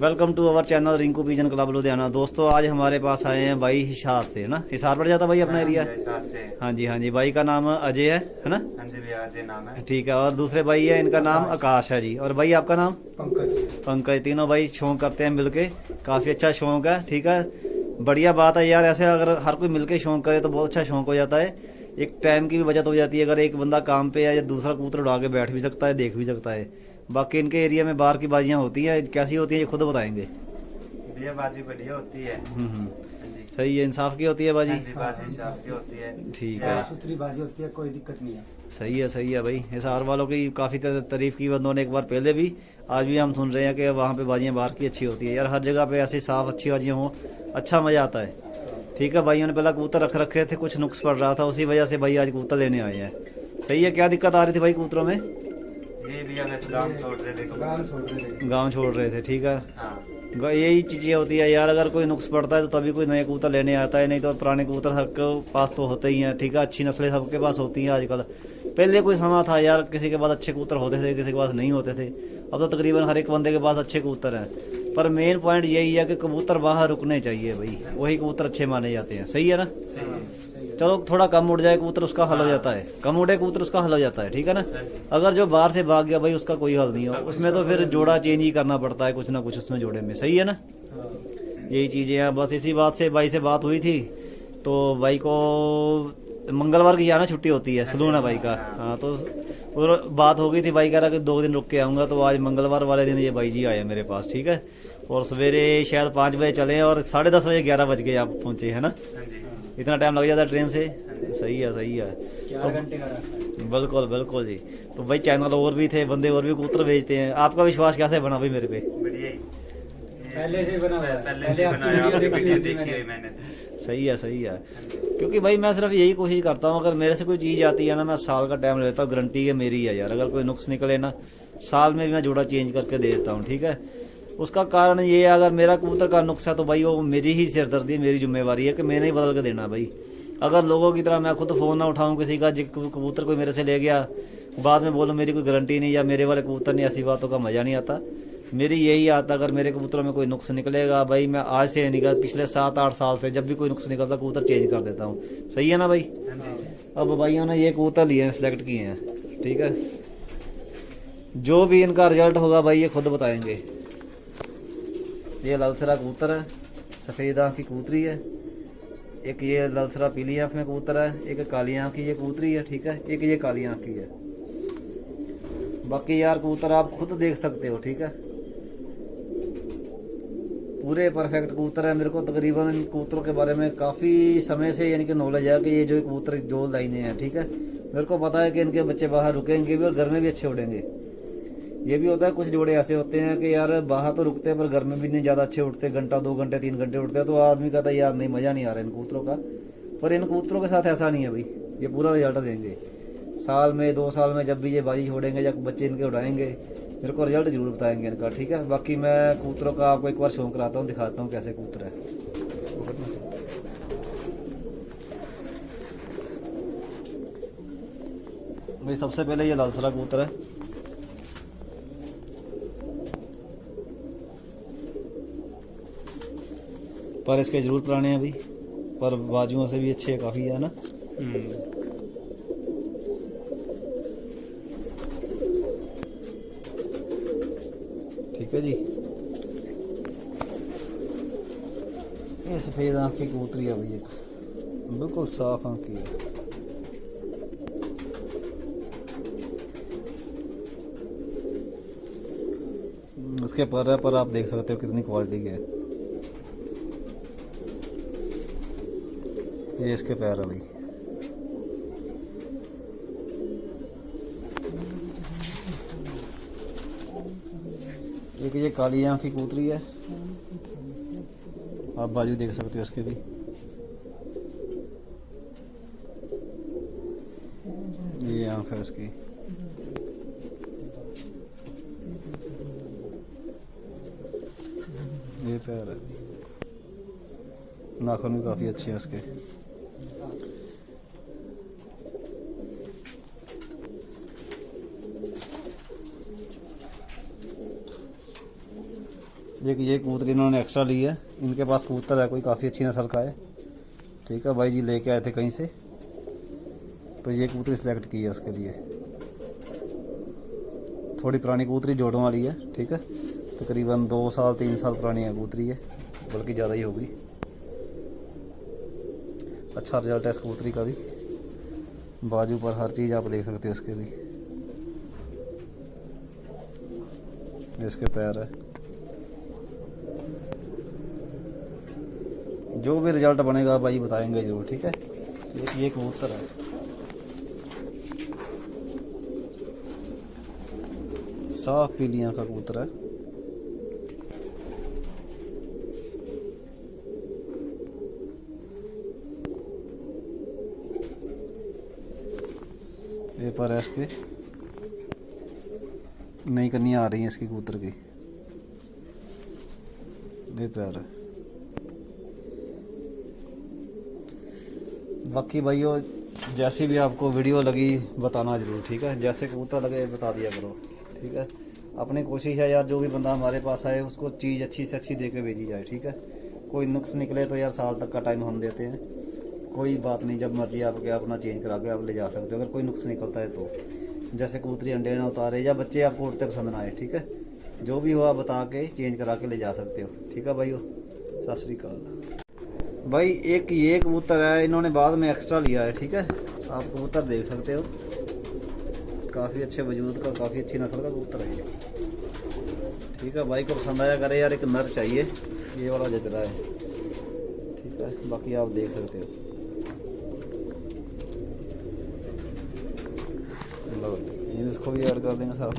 Welcome to our channel Rinku pigeon club Ludhiana. दोस्तों आज हमारे पास आए हैं भाई हिसार से, है ना। हिसार पड़ जाता भाई अपना एरिया। हिसार से। हाँ जी भाई का नाम अजय है ना। हाँ जी भैया अजय नाम है। ठीक है। और दूसरे भाई है, इनका नाम आकाश है जी। और भाई आपका नाम पंकज। तीनों भाई शौक करते हैं मिलके, काफ़ी अच्छा शौक है। ठीक है, बढ़िया बात है यार। ऐसे अगर हर कोई मिलके शौक करे तो बहुत अच्छा शौक हो जाता है। एक टाइम की भी बचत हो जाती है। अगर एक बंदा काम पे है या दूसरा कबूतर उड़ा के बैठ भी सकता है, देख भी सकता है। बाकी इनके एरिया में बाहर की बाजियां होती हैं, कैसी होती है ये खुद बताएंगे। भैया बाजी बढ़िया होती है। हाँ जी। सही है, इंसाफ की होती है बाजी। हाँ जी, बाजी इंसाफ की होती है। ठीक है, सुथरी बाजी होती है, कोई दिक्कत नहीं है। सही है भाई। हिसार वालों की काफ़ी तारीफ की बंदों ने एक बार पहले भी, आज भी हम सुन रहे हैं कि वहाँ पे बाजियाँ बाहर की अच्छी होती है यार। हर जगह पे ऐसी साफ अच्छी बाजियाँ हों, अच्छा मज़ा आता है। ठीक है, भाइयों ने पहला कबूतर रख रखे थे, कुछ नुक्स पड़ रहा था, उसी वजह से भाई आज कबूतर लेने आए हैं। सही है। क्या दिक्कत आ रही थी भाई कबूतरों में? ये भैया बस गांव छोड़ रहे थे। गाँव छोड़ रहे थे। ठीक है, हाँ। यही चीज़ें होती है यार। अगर कोई नुक्स पड़ता है तो तभी कोई नया कबूतर लेने आता है, नहीं तो पुराने कबूतर हर के पास तो होते ही हैं। ठीक है, अच्छी नस्लें सबके पास होती हैं आजकल। पहले कोई समय था यार, किसी के पास अच्छे कबूतर होते थे, किसी के पास नहीं होते थे। अब तो तकरीबन हर एक बंदे के पास अच्छे कबूतर हैं। पर मेन पॉइंट यही है कि कबूतर बाहर रुकने चाहिए भाई, वही कबूतर अच्छे माने जाते हैं। सही है ना। चलो थोड़ा कम उड़ जाए कबूतर, उसका हल हो जाता है। कम उड़े कबूतर, उसका हल हो जाता है। ठीक है ना। अगर जो बाहर से भाग गया भाई, उसका कोई हल नहीं हो, उसमें तो फिर जोड़ा चेंज ही करना पड़ता है कुछ ना कुछ उसमें जोड़े में। सही है ना। यही चीज़ें हैं बस। इसी बात से भाई से बात हुई थी, तो भाई को मंगलवार की जाना छुट्टी होती है, सलून है भाई का। हाँ, तो और बात हो गई थी, भाई कह रहा कि 2 दिन रुक के आऊँगा। तो आज मंगलवार वाले दिन ये भाई जी आए मेरे पास। ठीक है, और सवेरे शायद 5 बजे चले और 10:30 बजे 11 बज गए आप पहुँचे, है ना। इतना टाइम लग जाता है ट्रेन से। सही है। 4 घंटे का रास्ता है। बिल्कुल जी। तो भाई चैनल और भी थे, बंदे और भी कबूतर भेजते हैं। आपका विश्वास कैसे बना भाई मेरे पे? बढ़िया ही। पहले से बना हुआ है। पहले से बनाया, आपकी वीडियो देखी है मैंने। सही है। क्योंकि भाई मैं सिर्फ यही कोशिश करता हूँ, अगर मेरे से कोई चीज़ आती है ना, मैं साल का टाइम लेता हूँ। गारंटी है मेरी है यार। अगर कोई नुक्स निकले ना, साल में भी मैं जोड़ा चेंज करके दे देता हूँ। ठीक है, उसका कारण ये है, अगर मेरा कबूतर का नुक्स है तो भाई वो मेरी ही सिरदर्दी, मेरी जिम्मेवारी है कि मैंने ही बदल के देना भाई। अगर लोगों की तरह मैं खुद फ़ोन ना उठाऊँ किसी का, कबूतर कोई मेरे से ले गया, बाद में बोलो मेरी कोई गारंटी नहीं या मेरे वाले कबूतर नहीं, ऐसी बातों का मज़ा नहीं आता। मेरी यही आता, अगर मेरे कबूतरों में कोई नुक्स निकलेगा भाई, मैं आज से निकल पिछले 7-8 साल से जब भी कोई नुक्स निकलता कबूतर चेंज कर देता हूँ। सही है ना भाई। अब भाइयों ने ये कबूतर लिए हैं, सिलेक्ट किए हैं। ठीक है, जो भी इनका रिजल्ट होगा भाई ये खुद बताएंगे। ये ललसरा कबूतर है, सफ़ेद आँख की कबूतरी है। एक ये ललसरा पीली आँख में कबूतर है, एक काली आँख की ये कबूतरी है। ठीक है, एक ये काली आँख की है। बाकी यार कबूतर आप खुद देख सकते हो। ठीक है, पूरे परफेक्ट कबूतर है। मेरे को तकरीबन इन कबूतरों के बारे में काफ़ी समय से यानी कि नॉलेज है कि ये जो कबूतर जो लाइनें हैं। ठीक है, मेरे को पता है कि इनके बच्चे बाहर रुकेंगे भी और घर में भी अच्छे उड़ेंगे। ये भी होता है, कुछ जोड़े ऐसे होते हैं कि यार बाहर तो रुकते हैं पर घर में भी नहीं ज़्यादा अच्छे उड़ते, घंटा 2 घंटे 3 घंटे उड़ते हैं, तो आदमी कहता है यार नहीं मज़ा नहीं आ रहा इन कबूतरों का। पर इन कबूतरों के साथ ऐसा नहीं है भाई, ये पूरा रिजल्ट देंगे। साल में 2 साल में जब भी ये बाजी छोड़ेंगे या बच्चे इनके उड़ाएंगे, मेरे को रिजल्ट जरूर बताएंगे इनका। ठीक है, बाकी मैं कबूतरों का आपको एक बार शौक कराता हूँ, दिखाता हूँ कैसे कबूतर है। भाई सबसे पहले ये लालसरा कबूतर है। पर इसके जरूर पुराने हैं अभी, पर बाजुओं से भी अच्छे काफ़ी है ना। ठीक है जी, ये सफ़ेद आँख की कबूतरी है भाई, एक बिल्कुल साफ आँख की है। इसके पर आप देख सकते हो कितनी क्वालिटी के है। ये इसके पैर है भाई। एक ये काली आँख की कबूतरी है, आप बाजू देख सकते हो इसके भी। ये आँख है इसकी। ये पैर है, नाखून भी काफ़ी अच्छे हैं इसके। एक ये कबूतर इन्होंने एक्स्ट्रा ली है, इनके पास कबूतर है कोई काफ़ी अच्छी नस्ल का है, ठीक है। भाई जी लेके आए थे कहीं से, तो ये कबूतरी सिलेक्ट की है उसके लिए। थोड़ी पुरानी कबूतरी जोड़ों वाली है, ठीक है। तकरीबन 2 साल 3 साल पुरानी है कबूतरी है, बल्कि ज़्यादा ही होगी। अच्छा रिजल्ट है इस कबूतरी का भी, बाजू पर हर चीज़ आप देख सकते हो इसके भी। इसके पैर है, जो भी रिजल्ट बनेगा भाई बताएंगे जरूर, ठीक है। ये कबूतर है, साफ पीली आंख का कबूतर है। ये पर है इसके, नई कन्नियाँ आ रही हैं इसकी कबूतर की, ये पैर है। बाकी भाइयों जैसी भी आपको वीडियो लगी बताना जरूर, ठीक है। जैसे कबूतर लगे बता दिया करो, ठीक है। अपनी कोशिश है यार, जो भी बंदा हमारे पास आए उसको चीज़ अच्छी से अच्छी दे के भेजी जाए, ठीक है। कोई नुक्स निकले तो यार साल तक का टाइम हम देते हैं, कोई बात नहीं, जब मर्जी आप क्या अपना चेंज करा के आप ले जा सकते हो। अगर कोई नुक्स निकलता है तो, जैसे कबूतरी अंडे ना उतारे या बच्चे आपको उड़ते पसंद ना आए, ठीक है। जो भी हो आप बता के चेंज करा के ले जा सकते हो, ठीक है भाइयों। सत श्री अकाल भाई। एक ये कबूतर है, इन्होंने बाद में एक्स्ट्रा लिया है, ठीक है। आप कबूतर देख सकते हो, काफ़ी अच्छे वजूद का, काफ़ी अच्छी नस्ल का कबूतर है ये, ठीक है। भाई को पसंद आया करे यार, एक नर चाहिए, ये वाला जचरा है, ठीक है। बाकी आप देख सकते हो, लो इसको भी ऐड कर देंगे साथ।